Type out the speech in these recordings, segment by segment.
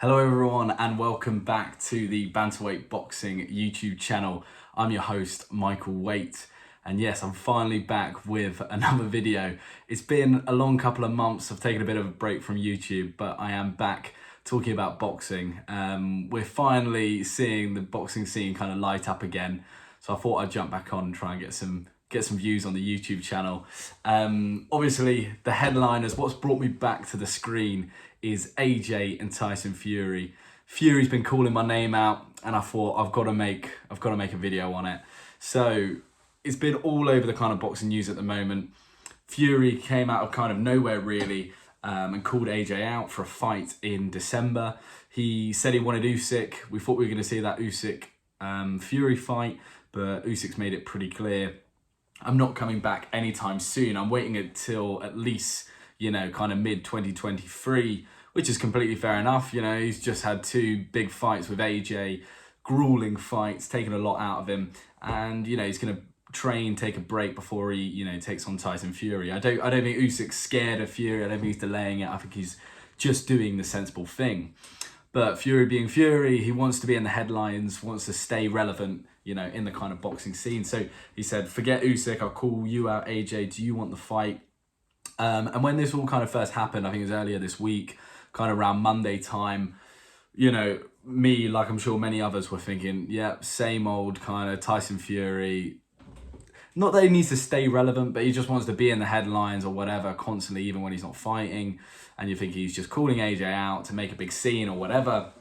Hello everyone and welcome back to the Bantamweight Boxing YouTube channel. I'm your host Michael Waite, and yes, I'm finally back with another video. It's been a long couple of months. I've taken a bit of a break from YouTube, but I am back talking about boxing. We're finally seeing the boxing scene kind of light up again, so I thought I'd jump back on and try and get some views on the YouTube channel. Obviously, the headliners, what's brought me back to the screen is AJ and Tyson Fury. Fury's been calling my name out, and I thought I've got to make a video on it. So it's been all over the kind of boxing news at the moment. Fury came out of kind of nowhere really, and called AJ out for a fight in December. He said he wanted Usyk. We thought we were going to see that Usyk Fury fight, but Usyk's made it pretty clear, I'm not coming back anytime soon. I'm waiting until at least, kind of mid-2023, which is completely fair enough. He's just had two big fights with AJ, grueling fights, taken a lot out of him. And, he's going to train, take a break before he, takes on Tyson Fury. I don't think Usyk's scared of Fury. I don't think he's delaying it. I think he's just doing the sensible thing. But Fury being Fury, he wants to be in the headlines, wants to stay relevant, in the kind of boxing scene. So he said, forget Usyk, I'll call you out, AJ, do you want the fight? And when this all kind of first happened, I think it was earlier this week, kind of around Monday time, me, like I'm sure many others were thinking, yeah, same old kind of Tyson Fury. Not that he needs to stay relevant, but he just wants to be in the headlines or whatever constantly, even when he's not fighting. And you think he's just calling AJ out to make a big scene or whatever.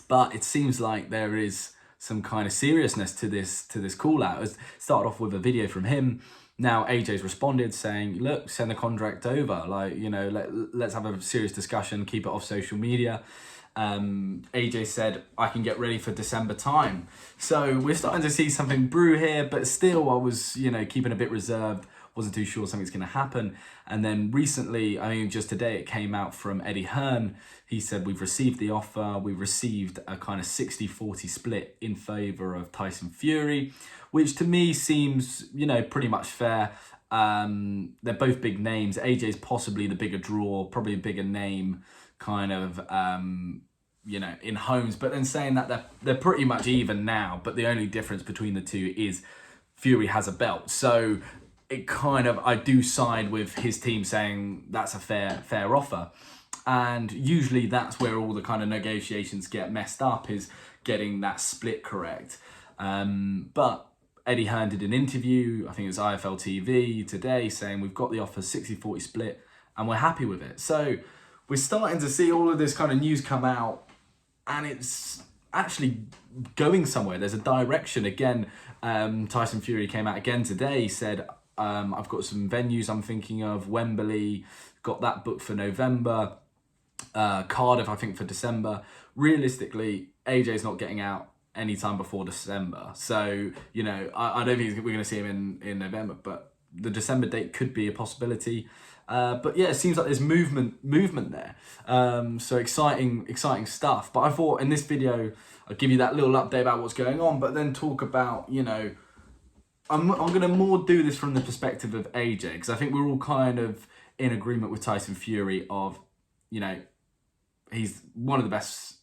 But it seems like there is some kind of seriousness to this call out. It started off with a video from him. Now AJ's responded saying, look, send the contract over. Let's have a serious discussion, keep it off social media. AJ said, I can get ready for December time. So we're starting to see something brew here, but still I was, keeping a bit reserved. Wasn't too sure something's going to happen. And then recently, just today, it came out from Eddie Hearn. He said, we've received the offer. We've received a kind of 60-40 split in favor of Tyson Fury, which to me seems, pretty much fair. They're both big names. AJ's possibly the bigger draw, probably a bigger name kind of, in homes. But then saying that they're pretty much even now, but the only difference between the two is Fury has a belt. So it kind of, I do side with his team saying that's a fair offer. And usually that's where all the kind of negotiations get messed up, is getting that split correct. But Eddie Hearn did an interview, I think it was IFL TV today, saying we've got the offer 60-40 split and we're happy with it. So we're starting to see all of this kind of news come out, and it's actually going somewhere. There's a direction. Again, Tyson Fury came out again today, said, I've got some venues I'm thinking of. Wembley, got that booked for November. Cardiff, I think, for December. Realistically, AJ's not getting out anytime before December. So, I don't think we're going to see him in November, but the December date could be a possibility. But yeah, it seems like there's movement there. So exciting stuff. But I thought in this video, I'll give you that little update about what's going on, but then talk about, I'm going to more do this from the perspective of AJ, because I think we're all kind of in agreement with Tyson Fury of, he's one of the best,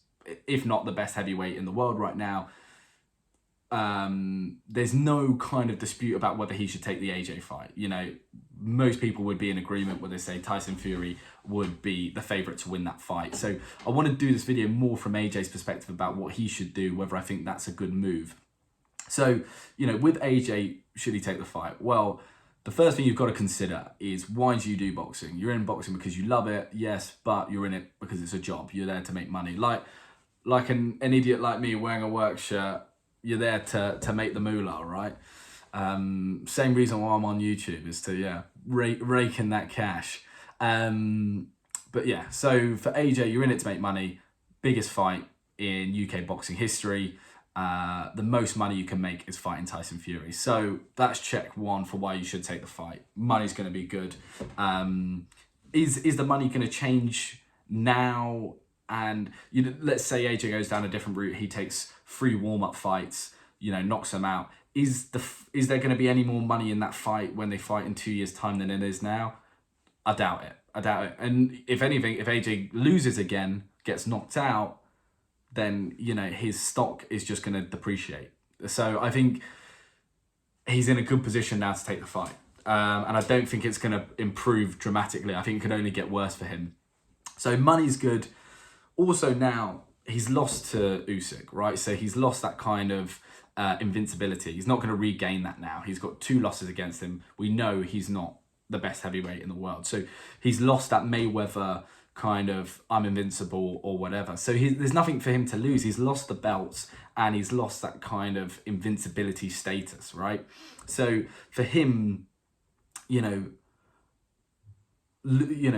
if not the best heavyweight in the world right now. There's no kind of dispute about whether he should take the AJ fight. Most people would be in agreement where they say Tyson Fury would be the favourite to win that fight. So I want to do this video more from AJ's perspective about what he should do, whether I think that's a good move. So, with AJ, should he take the fight? Well, the first thing you've got to consider is, why do you do boxing? You're in boxing because you love it, yes, but you're in it because it's a job. You're there to make money. Like an idiot like me wearing a work shirt, you're there to make the moolah, right? Same reason why I'm on YouTube is to, rake in that cash. But yeah, so for AJ, you're in it to make money. Biggest fight in UK boxing history. The most money you can make is fighting Tyson Fury. So that's check one for why you should take the fight. Money's going to be good. Is the money going to change now? And let's say AJ goes down a different route. He takes 3 warm-up fights, knocks them out. Is there going to be any more money in that fight when they fight in 2 years' time than it is now? I doubt it. And if anything, if AJ loses again, gets knocked out, then, you know, his stock is just going to depreciate. So I think he's in a good position now to take the fight. And I don't think it's going to improve dramatically. I think it can only get worse for him. So money's good. Also now, he's lost to Usyk, right? So he's lost that kind of invincibility. He's not going to regain that now. He's got 2 losses against him. We know he's not the best heavyweight in the world. So he's lost that Mayweather kind of I'm invincible or whatever. So there's nothing for him to lose. He's lost the belts and he's lost that kind of invincibility status, right? So for him, you know,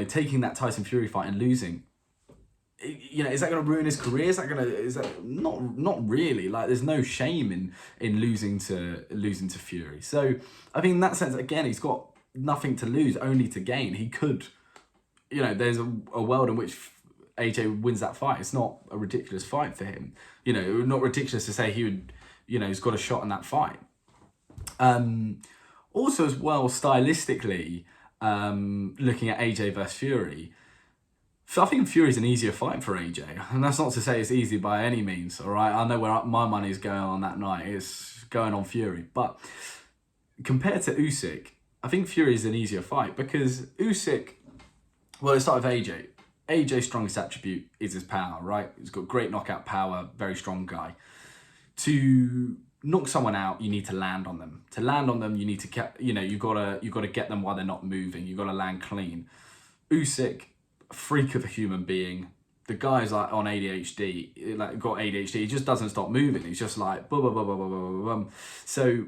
taking that Tyson Fury fight and losing, you know, is that going to ruin his career? Is that not really? Like, there's no shame in losing to Fury. So I think in that sense, again, he's got nothing to lose, only to gain. He could, you know, there's a world in which AJ wins that fight. It's not a ridiculous fight for him. You know, not ridiculous to say he would, you know, he's got a shot in that fight. Also as well, stylistically, looking at AJ versus Fury, I think Fury's an easier fight for AJ. And that's not to say it's easy by any means, all right? I know where my money's going on that night. It's going on Fury. But compared to Usyk, I think Fury's an easier fight because Usyk, well, let's start with AJ. AJ's strongest attribute is his power, right? He's got great knockout power, very strong guy. To knock someone out, you need to land on them. To land on them, you need to get, you know, you gotta get them while they're not moving. You gotta land clean. Usyk, a freak of a human being. The guy's like on ADHD, like got ADHD. He just doesn't stop moving. He's just like bum, bum, bum, bum, bum, bum, bum. So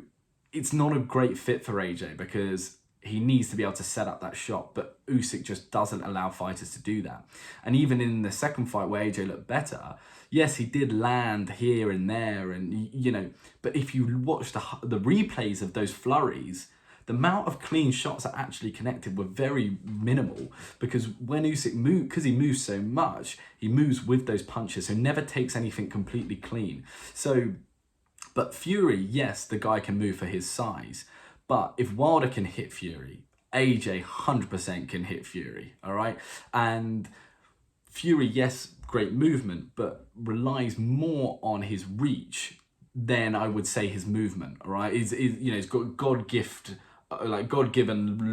it's not a great fit for AJ because he needs to be able to set up that shot, but Usyk just doesn't allow fighters to do that. And even in the second fight where AJ looked better, yes, he did land here and there, and you know, but if you watch the replays of those flurries, the amount of clean shots that actually connected were very minimal because when Usyk moved, because he moves so much, he moves with those punches, so never takes anything completely clean. So, but Fury, yes, the guy can move for his size, but if Wilder can hit Fury, AJ 100% can hit Fury, all right? And Fury, yes, great movement, but relies more on his reach than I would say his movement, all right? You know, he's got God-given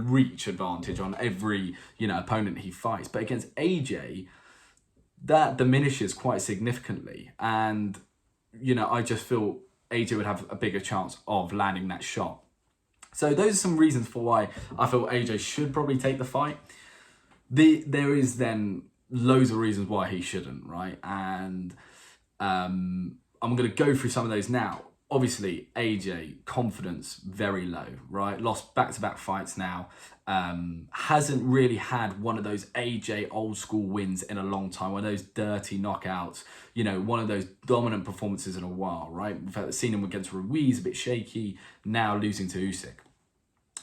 reach advantage on every, you know, opponent he fights. But against AJ, that diminishes quite significantly. And, you know, I just feel AJ would have a bigger chance of landing that shot. So those are some reasons for why I feel AJ should probably take the fight. There is then loads of reasons why he shouldn't, right? And I'm going to go through some of those now. Obviously, AJ, confidence very low, right? Lost back-to-back fights now. Hasn't really had one of those AJ old school wins in a long time. One of those dirty knockouts, you know, one of those dominant performances in a while, right? We've seen him against Ruiz, a bit shaky, now losing to Usyk.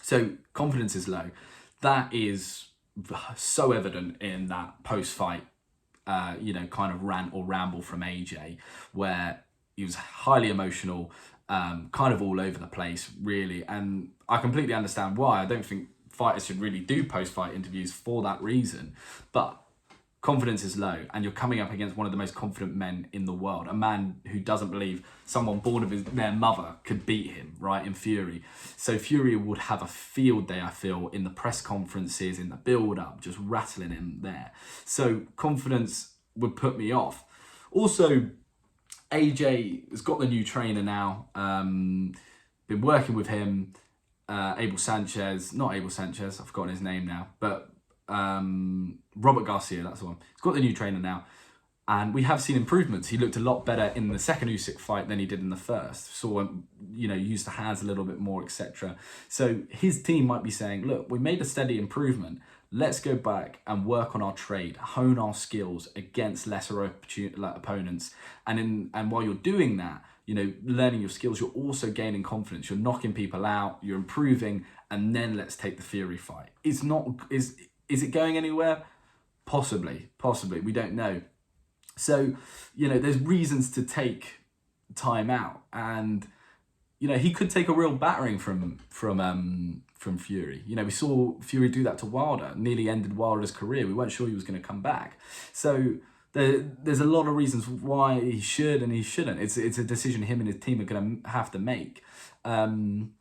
So confidence is low. That is so evident in that post-fight, you know, kind of rant or ramble from AJ, where he was highly emotional, kind of all over the place, really. And I completely understand why. I don't think fighters should really do post-fight interviews for that reason. But confidence is low, and you're coming up against one of the most confident men in the world, a man who doesn't believe someone born of their mother could beat him, right, in Fury. So Fury would have a field day, I feel, in the press conferences, in the build-up, just rattling him there. So confidence would put me off. Also, AJ has got the new trainer now, been working with him, Abel Sanchez, not Abel Sanchez, I've forgotten his name now, but Robert Garcia, that's the one. He's got the new trainer now, and we have seen improvements. He looked a lot better in the second Usyk fight than he did in the first. Saw him, you know, use the hands a little bit more, etc. So his team might be saying, look, we made a steady improvement. Let's go back and work on our trade, hone our skills against lesser opponents. And while you're doing that, you know, learning your skills, you're also gaining confidence. You're knocking people out, you're improving, and then let's take the Fury fight. Is it going anywhere? Possibly. We don't know. So, you know, there's reasons to take time out, and you know, he could take a real battering from Fury. You know, we saw Fury do that to Wilder, nearly ended Wilder's career. We weren't sure he was going to come back. So there's a lot of reasons why he should and he shouldn't. It's a decision him and his team are going to have to make. I'm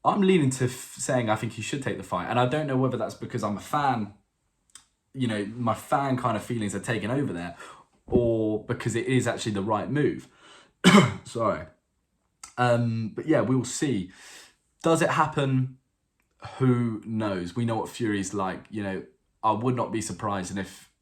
leaning to saying I think he should take the fight, and I don't know whether that's because I'm a fan. You know, my fan kind of feelings are taking over there, or because it is actually the right move. Sorry. But yeah, we will see. Does it happen? Who knows? We know what Fury's like. You know, I would not be surprised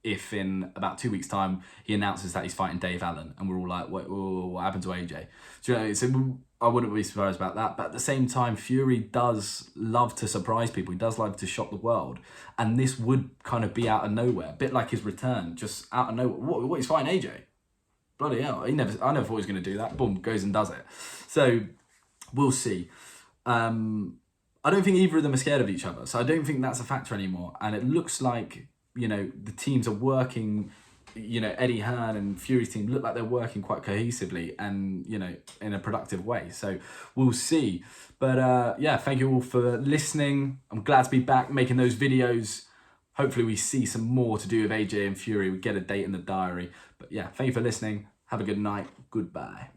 if in about 2 weeks' time he announces that he's fighting Dave Allen, and we're all like, what happened to AJ? Do you know? So I wouldn't be surprised about that. But at the same time, Fury does love to surprise people. He does love to shock the world, and this would kind of be out of nowhere, a bit like his return, just out of nowhere. What he's fighting AJ? Bloody hell! I never thought he was going to do that. Boom, goes and does it. So we'll see. I don't think either of them are scared of each other, so I don't think that's a factor anymore. And it looks like, you know, the teams are working, you know, Eddie Hearn and Fury's team look like they're working quite cohesively and, you know, in a productive way. So we'll see. But yeah, thank you all for listening. I'm glad to be back making those videos. Hopefully we see some more to do with AJ and Fury. We get a date in the diary. But yeah, thank you for listening. Have a good night. Goodbye.